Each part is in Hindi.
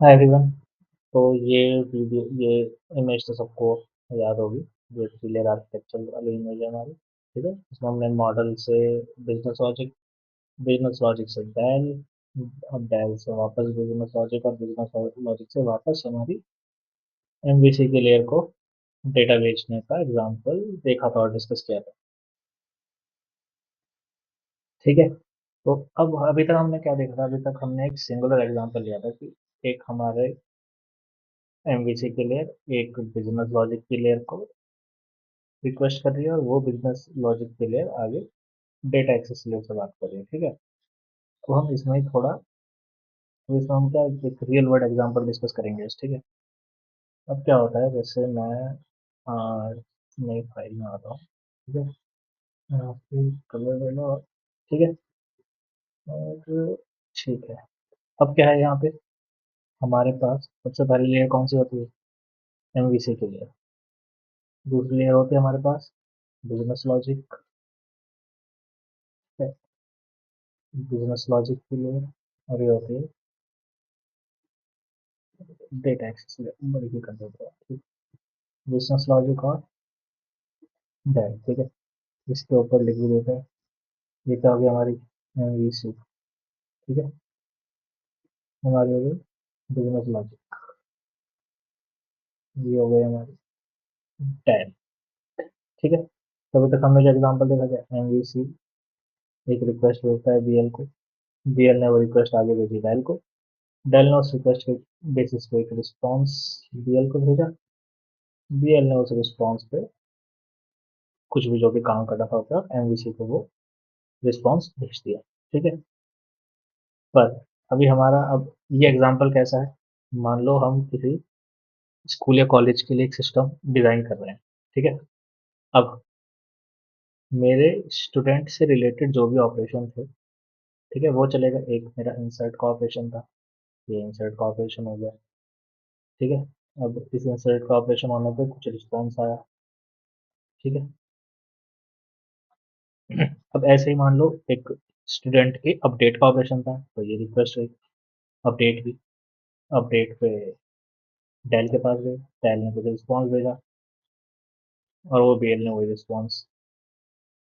Hi everyone. तो ये वीडियो ये इमेज तो सबको याद होगी, जो क्लियर आर्किटेक्चर वाली इमेज है हमारी। ठीक है, इसमें हमने मॉडल से बिजनेस लॉजिक, बिजनेस लॉजिक से डेल, और डेल से वापस बिजनेस लॉजिक, और बिजनेस लॉजिक से वापस हमारी एमवीसी के लेयर को डेटा बेचने का एग्जांपल देखा था और डिस्कस किया था। ठीक है, तो अब अभी तक हमने क्या देखा था? अभी तक हमने एक सिंगुलर एग्जांपल लिया था कि एक हमारे एमवीसी के लेयर एक बिजनेस लॉजिक की लेयर को रिक्वेस्ट कर रही है, और वो बिजनेस लॉजिक के लिए आगे डेटा एक्सेस लेयर से बात कर रही है। ठीक है, तो हम इसमें ही थोड़ा, तो इसमें हम क्या एक रियल वर्ल्ड एग्जांपल डिस्कस करेंगे। ठीक है, अब क्या होता है, जैसे मैं नई फाइल में आता हूँ। ठीक है, यहाँ पे कलर ले लो। ठीक है, और ठीक है, अब क्या है यहाँ पे हमारे पास सबसे पहली लेयर कौन सी होती है? एमवीसी के लिए। दूसरी लेयर होती है हमारे पास बिजनेस लॉजिक, बिजनेस लॉजिक की लेयर, और ये होती है डेटा एक्सेस लेयर, बड़ी ही कर देते हैं। बिजनेस लॉजिक और डेल। ठीक है, इसके ऊपर लिख भी देते हैं। ये क्या हो गया हमारी एमवीसी। ठीक है, हमारी हो गई बिजनेस लॉजिक, ये हो गई हमारी डेल। ठीक है, तो अभी तक हमने जो एग्जांपल देखा गया, एमवीसी एक रिक्वेस्ट भेजता है बीएल को, बीएल ने वो रिक्वेस्ट आगे भेजी डेल को, डेल ने उस रिक्वेस्ट के बेसिस पे एक रिस्पॉन्स बीएल को भेजा, बीएल ने उस रिस्पॉन्स पे कुछ भी जो भी काम करना था होता है एमवीसी को वो रिस्पॉन्स भेज दिया। ठीक है, पर अभी हमारा अब ये एग्जांपल कैसा है? मान लो हम किसी स्कूल या कॉलेज के लिए एक सिस्टम डिजाइन कर रहे हैं। ठीक है, अब मेरे स्टूडेंट से रिलेटेड जो भी ऑपरेशन थे, ठीक है, वो चलेगा। एक मेरा इंसर्ट का ऑपरेशन था, ये इंसर्ट का ऑपरेशन हो गया। ठीक है, अब इस इंसर्ट का ऑपरेशन होने पे कुछ रिस्पॉन्स आया। ठीक है, अब ऐसे ही मान लो एक स्टूडेंट के अपडेट का ऑपरेशन था, तो ये रिक्वेस्ट हुई अपडेट की, अपडेट पे डेल के पास गए, डेल ने कुछ रिस्पॉन्स भेजा, और वो बीएल ने वही रिस्पॉन्स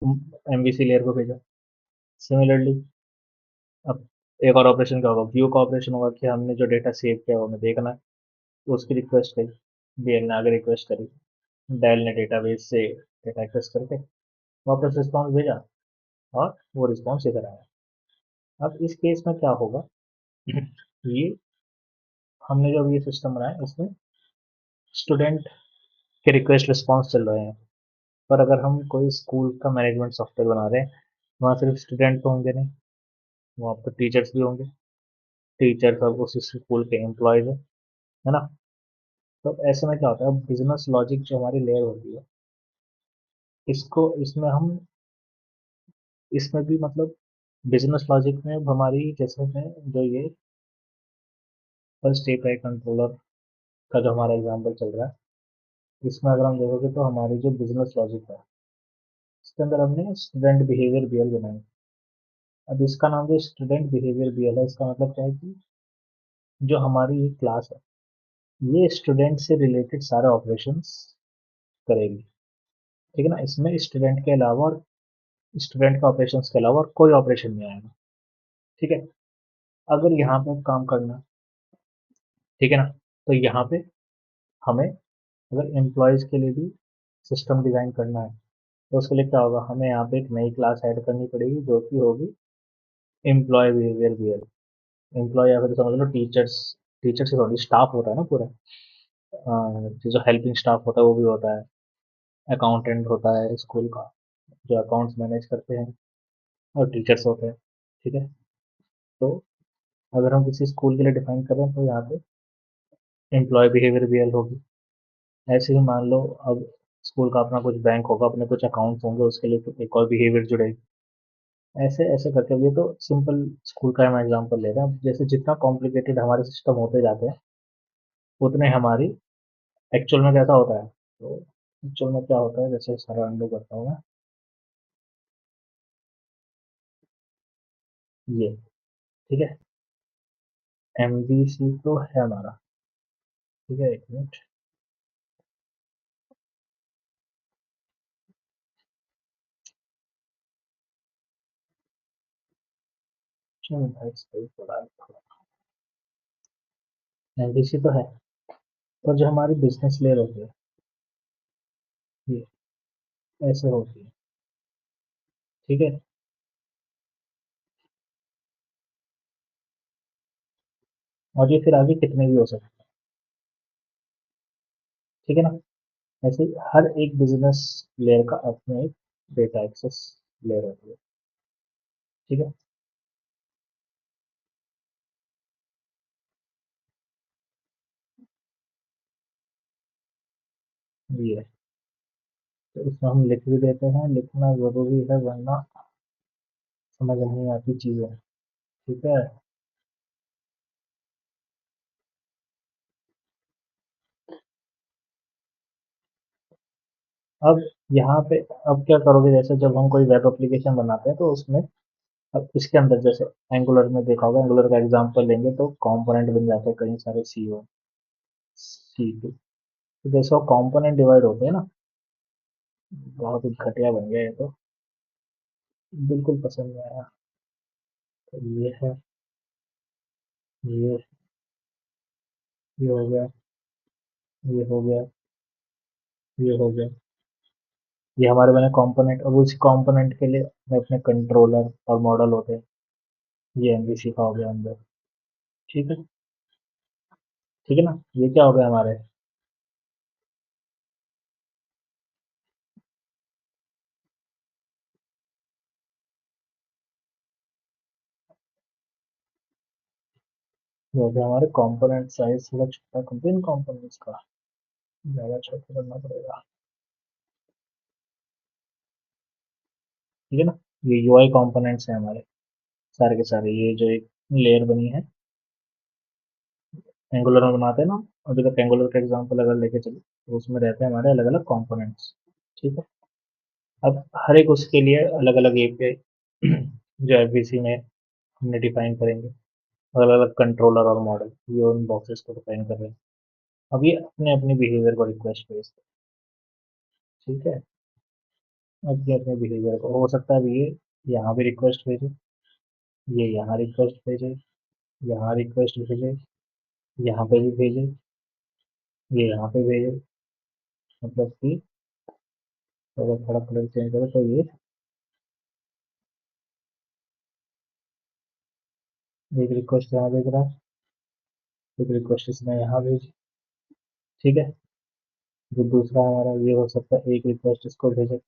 एमवीसी लेयर को भेजा। सिमिलरली अब एक और ऑपरेशन क्या होगा, व्यू का ऑपरेशन होगा कि हमने जो डेटा सेव किया वो हमें देखना है, तो उसकी रिक्वेस्ट करी, बीएल ने आगे रिक्वेस्ट करी, डेल ने डेटाबेस से डेटा एक्सेस करके वापस रिस्पॉन्स भेजा, और वो रिस्पॉन्स इधर आया। अब इस केस में क्या होगा, ये हमने जो अभी ये सिस्टम बनाया इसमें स्टूडेंट के रिक्वेस्ट रिस्पॉन्स चल रहे हैं, पर अगर हम कोई स्कूल का मैनेजमेंट सॉफ्टवेयर बना रहे हैं, वहाँ सिर्फ स्टूडेंट तो होंगे नहीं, वहाँ पर टीचर्स भी होंगे। टीचर्स अब उस स्कूल के एम्प्लॉयज है ना? तो ऐसे में क्या होता है, बिजनेस लॉजिक जो हमारी लेयर होती है, इसको इसमें हम इसमें भी मतलब बिजनेस लॉजिक में अब हमारी जैसे में जो ये फर्स्ट एपीआई कंट्रोलर का जो हमारा एग्जांपल चल रहा है, इसमें अगर हम देखोगे तो हमारी जो बिजनेस लॉजिक है, इसके अंदर हमने स्टूडेंट बिहेवियर बीएल बनाई। अब इसका नाम जो स्टूडेंट बिहेवियर बीएल है, इसका मतलब क्या है कि जो हमारी ये क्लास है, ये स्टूडेंट से रिलेटेड सारे ऑपरेशंस करेगी। ठीक है ना, इसमें स्टूडेंट के अलावा और स्टूडेंट का ऑपरेशंस के अलावा और कोई ऑपरेशन नहीं आएगा। ठीक है, अगर यहाँ पे काम करना, ठीक है ना, तो यहाँ पे हमें अगर एम्प्लॉयज़ के लिए भी सिस्टम डिज़ाइन करना है, तो उसके लिए क्या होगा, हमें यहाँ पे एक नई क्लास ऐड करनी पड़ेगी जो कि होगी एम्प्लॉय बिहेवियर बीएल। एम्प्लॉय या फिर समझ लो टीचर्स, टीचर से सॉरी स्टाफ होता है ना पूरा, जो हेल्पिंग स्टाफ होता है वो भी होता है, अकाउंटेंट होता है स्कूल का जो अकाउंट्स मैनेज करते हैं, और टीचर्स होते हैं। ठीक है, तो अगर हम किसी स्कूल के लिए डिफाइन करें तो यहाँ पे एम्प्लॉय बिहेवियर बीएल होगी। ऐसे ही मान लो अब स्कूल का अपना कुछ बैंक होगा, अपने कुछ अकाउंट्स होंगे, उसके लिए तो एक और बिहेवियर जुड़ेगी। ऐसे ऐसे करके, ये तो सिंपल स्कूल का हम एग्जांपल ले रहे हैं। अब जैसे जितना कॉम्प्लिकेटेड हमारे सिस्टम होते जाते हैं, उतने हमारी एक्चुअल में कैसा होता है, तो एक्चुअल में क्या होता है, जैसे सारा अंडू करता हूँ मैं, ये। ठीक है, एमबीसी तो है हमारा। ठीक है, एक मिनट। चलो भाई, सही पड़ा है। एमबीसी तो है। और जो हमारी बिजनेस लेयर होती है, ये ऐसे होती है। ठीक है। और ये फिर आगे कितने भी हो सकते हैं। ठीक है ना। ऐसे ही हर एक बिजनेस लेयर का अपना एक डेटा एक्सेस लेयर होती है। ठीक है। ये है। तो इसमें हम लिख भी देते हैं, लिखना जरूरी है वरना समझ नहीं आती चीजें। ठीक है। अब यहाँ पे, अब क्या करोगे, जैसे जब हम कोई वेब एप्लीकेशन बनाते हैं तो उसमें, अब इसके अंदर जैसे एंगुलर में देखा होगा, एंगुलर का एग्जांपल लेंगे तो कंपोनेंट बन जाते हैं कई सारे, सी1, सी2। तो जैसे वो कंपोनेंट डिवाइड होते हैं ना, बहुत ही घटिया बन गया ये तो। बिल्कुल पसंद नहीं आया। तो ये है, ये ये हो गया, ये हो गया, ये हो गया। ये हमारे बने कंपोनेंट। अब उसी कंपोनेंट के लिए मैं अपने कंट्रोलर और मॉडल होते हैं, ये एमवीसी का हो गया अंदर। ठीक है। ठीक है ना। ये क्या हो गया हमारे, ये हो गया हमारे कंपोनेंट साइज थोड़ा छोटा कर दो इन कंपोनेंट्स का, ज़्यादा छोटा करना पड़ेगा। ठीक है ना। ये यूआई कंपोनेंट्स हैं हमारे सारे के सारे, ये जो एक लेयर बनी है एंगुलर में बनाते हैं ना। अभी तक एंगुलर का एग्जांपल अगर लेके चले तो उसमें रहते हैं हमारे अलग अलग कंपोनेंट्स। ठीक है। अब हर एक उसके लिए अलग अलग एपीआई जो एफबीसी में हमने डिफाइन करेंगे, अलग अलग कंट्रोलर और मॉडल, ये उन बॉक्सेस को डिफाइन कर रहे हैं। अब ये अपने अपने बिहेवियर को रिक्वेस्ट भेजते हैं। ठीक है। अब ये अपने बिहेवियर को, हो सकता है अब ये यहाँ भी रिक्वेस्ट भेजे, ये यहाँ रिक्वेस्ट भेजे, यहाँ रिक्वेस्ट भेजे, यहाँ पे भी भेजे, ये यहाँ पे भेजे। मतलब कि अगर थोड़ा कलर चेंज करो तो ये एक रिक्वेस्ट यहाँ भेज रहा है, एक रिक्वेस्ट इसने यहाँ भेजी। ठीक है। जो दूसरा हमारा ये हो सकता है, एक रिक्वेस्ट इसको भेजे,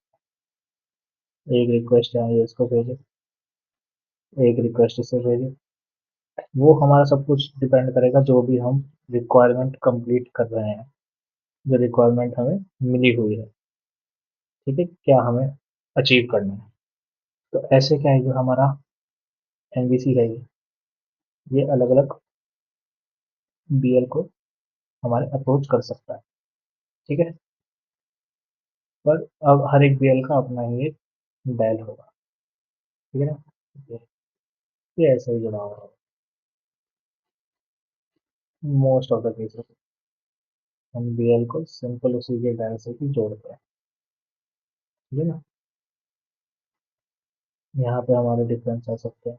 एक रिक्वेस्ट यहाँ ये इसको भेजे, एक रिक्वेस्ट इसे भेजे। वो हमारा सब कुछ डिपेंड करेगा जो भी हम रिक्वायरमेंट कंप्लीट कर रहे हैं, जो रिक्वायरमेंट हमें मिली हुई है। ठीक है, क्या हमें अचीव करना है। तो ऐसे क्या है, जो हमारा एमवीसी है, ये अलग अलग बीएल को हमारे अप्रोच कर सकता है। ठीक है। पर अब हर एक बीएल का अपना ही एक डायल होगा। ठीक है ना। ये ऐसे ही जुड़ा हुआ है मोस्ट ऑफ द केसेस। हम बीएल को सिंपल उसी के डायल से ही जोड़ते हैं। ठीक है ना। यहाँ पे हमारे डिफरेंस आ सकते हैं।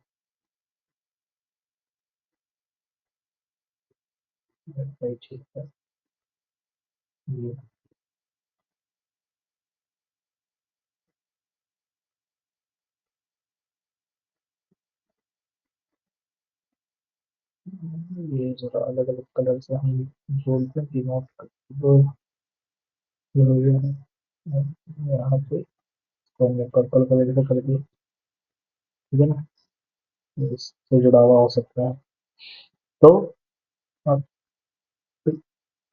सही, ठीक है। ये जरा अलग अलग कलर से हम बोलते हैं, डिनोट जो ये हो गया है। यहाँ पे इसको हमने पर्पल कलर से कर दिया। ठीक है ना। इससे जुड़ा हुआ हो सकता है। तो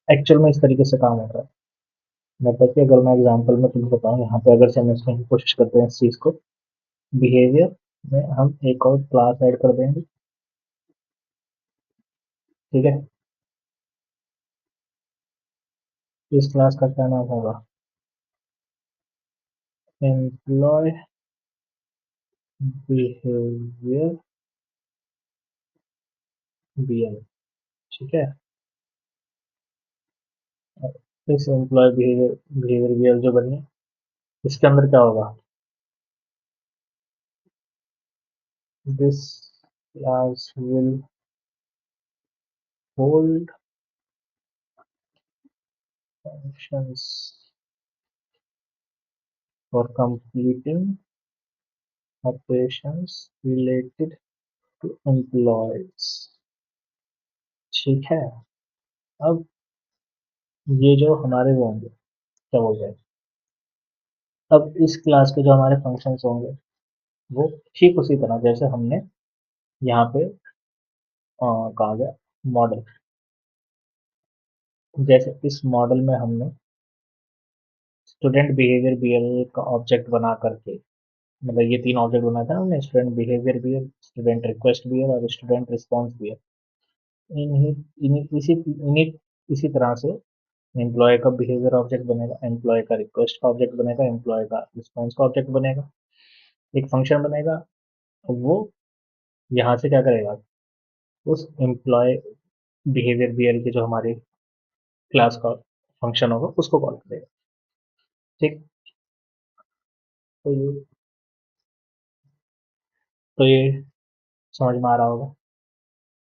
एक्चुअल में इस तरीके से काम होता है। मतलब कि अगर मैं एग्जांपल में तुमको बताऊं, यहाँ पे अगर समझने की कोशिश करते हैं इस चीज को, बिहेवियर में हम एक और क्लास ऐड कर देंगे। ठीक है। इस क्लास का क्या नाम होगा, एम्प्लॉय बिहेवियर BL, ठीक है। इस एम्प्लॉय बिहेवियर BL जो बनी है, इसके अंदर क्या होगा? This class will hold functions for completing operations related to employees, ठीक है। अब ये जो हमारे वो होंगे, क्या बोल रहे हैं, अब इस क्लास के जो हमारे फंक्शंस होंगे वो ठीक उसी तरह जैसे हमने यहाँ पे कहा गया मॉडल, जैसे इस मॉडल में हमने स्टूडेंट बिहेवियर BL का ऑब्जेक्ट बना करके, मतलब ये तीन ऑब्जेक्ट बनाया था ना हमने, student behaviour BL, student request BL और स्टूडेंट रिस्पॉन्स BL। इन्हीं इन्हीं इसी इन्हीं इसी तरह से एम्प्लॉय का बिहेवियर ऑब्जेक्ट बनेगा, एम्प्लॉय का रिक्वेस्ट का ऑब्जेक्ट बनेगा, एम्प्लॉय का रिस्पॉन्स का ऑब्जेक्ट बनेगा, एक फंक्शन बनेगा। अब वो यहाँ से क्या करेगा, उस एम्प्लॉय बिहेवियर BL के जो हमारे क्लास का फंक्शन होगा उसको कॉल करेगा, ठीक। तो ये तो ये समझ में आ रहा होगा,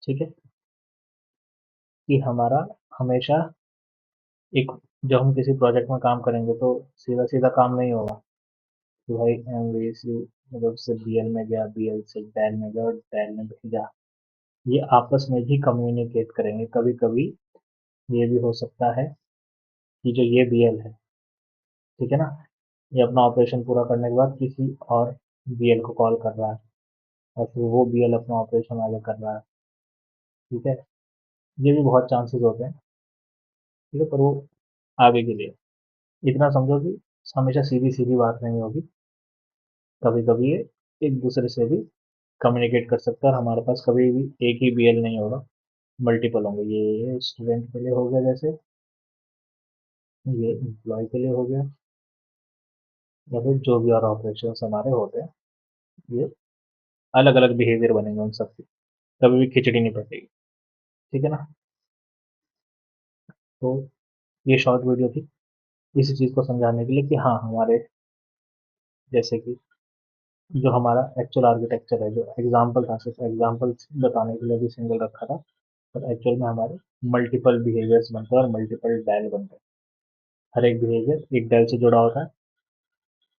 ठीक है, कि हमारा हमेशा एक, जब हम किसी प्रोजेक्ट में काम करेंगे तो सीधा सीधा काम नहीं होगा कि भाई MVC मतलब से BL में गया, BL से DAL में गया और DAL में भेजा। ये आपस में भी कम्युनिकेट करेंगे। कभी कभी ये भी हो सकता है कि जो ये BL है, ठीक है ना, ये अपना ऑपरेशन पूरा करने के बाद किसी और BL को कॉल कर रहा है और फिर वो BL अपना ऑपरेशन आगे कर रहा है, ठीक है। ये भी बहुत चांसेस होते हैं, ठीक है, पर वो आगे के लिए इतना समझो कि हमेशा सीधी सीधी बात नहीं होगी, कभी कभी ये एक दूसरे से भी कम्युनिकेट कर सकता है और हमारे पास कभी भी एक ही BL नहीं होगा, मल्टीपल होंगे। ये स्टूडेंट के लिए हो गया, जैसे ये एम्प्लॉय के लिए हो गया, या फिर जो भी और ऑपरेशन हमारे होते हैं, ये अलग अलग बिहेवियर बनेंगे उन सबके, कभी भी खिचड़ी नहीं पड़ेगी, ठीक है ना। तो ये शॉर्ट वीडियो थी इसी चीज़ को समझाने के लिए कि हाँ हमारे, जैसे कि जो हमारा एक्चुअल आर्किटेक्चर है, जो एग्जाम्पल था सिर्फ एग्जाम्पल बताने के लिए भी सिंगल रखा था, पर एक्चुअल में हमारे मल्टीपल बिहेवियर्स बनते हैं और मल्टीपल डायल बनते हैं। हर एक बिहेवियर एक डायल से जुड़ा होता है,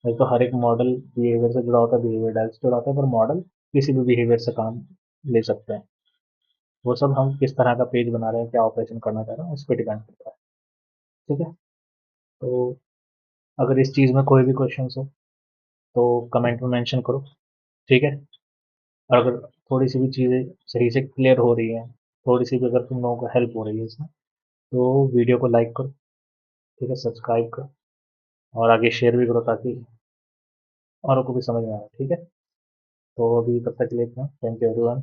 वैसे तो हर एक मॉडल बिहेवियर से जुड़ा होता है, बिहेवियर डायल से जुड़ा होता है, पर मॉडल किसी भी बिहेवियर से काम ले सकते हैं। वो सब हम किस तरह का पेज बना रहे हैं, क्या ऑपरेशन करना चाह रहे हैं, उस पर डिपेंड करता है, ठीक है। तो अगर इस चीज़ में कोई भी क्वेश्चन हो तो कमेंट में मेंशन करो, ठीक है। और अगर थोड़ी सी भी चीज़ें सही से क्लियर हो रही हैं, थोड़ी सी भी अगर तुम लोगों को हेल्प हो रही है इसमें, तो वीडियो को लाइक करो, ठीक है, सब्सक्राइब करो और आगे शेयर भी करो ताकि औरों को भी समझ में आए, ठीक है। तो अभी तब तक के लिए इतना, थैंक यू एवरीवन।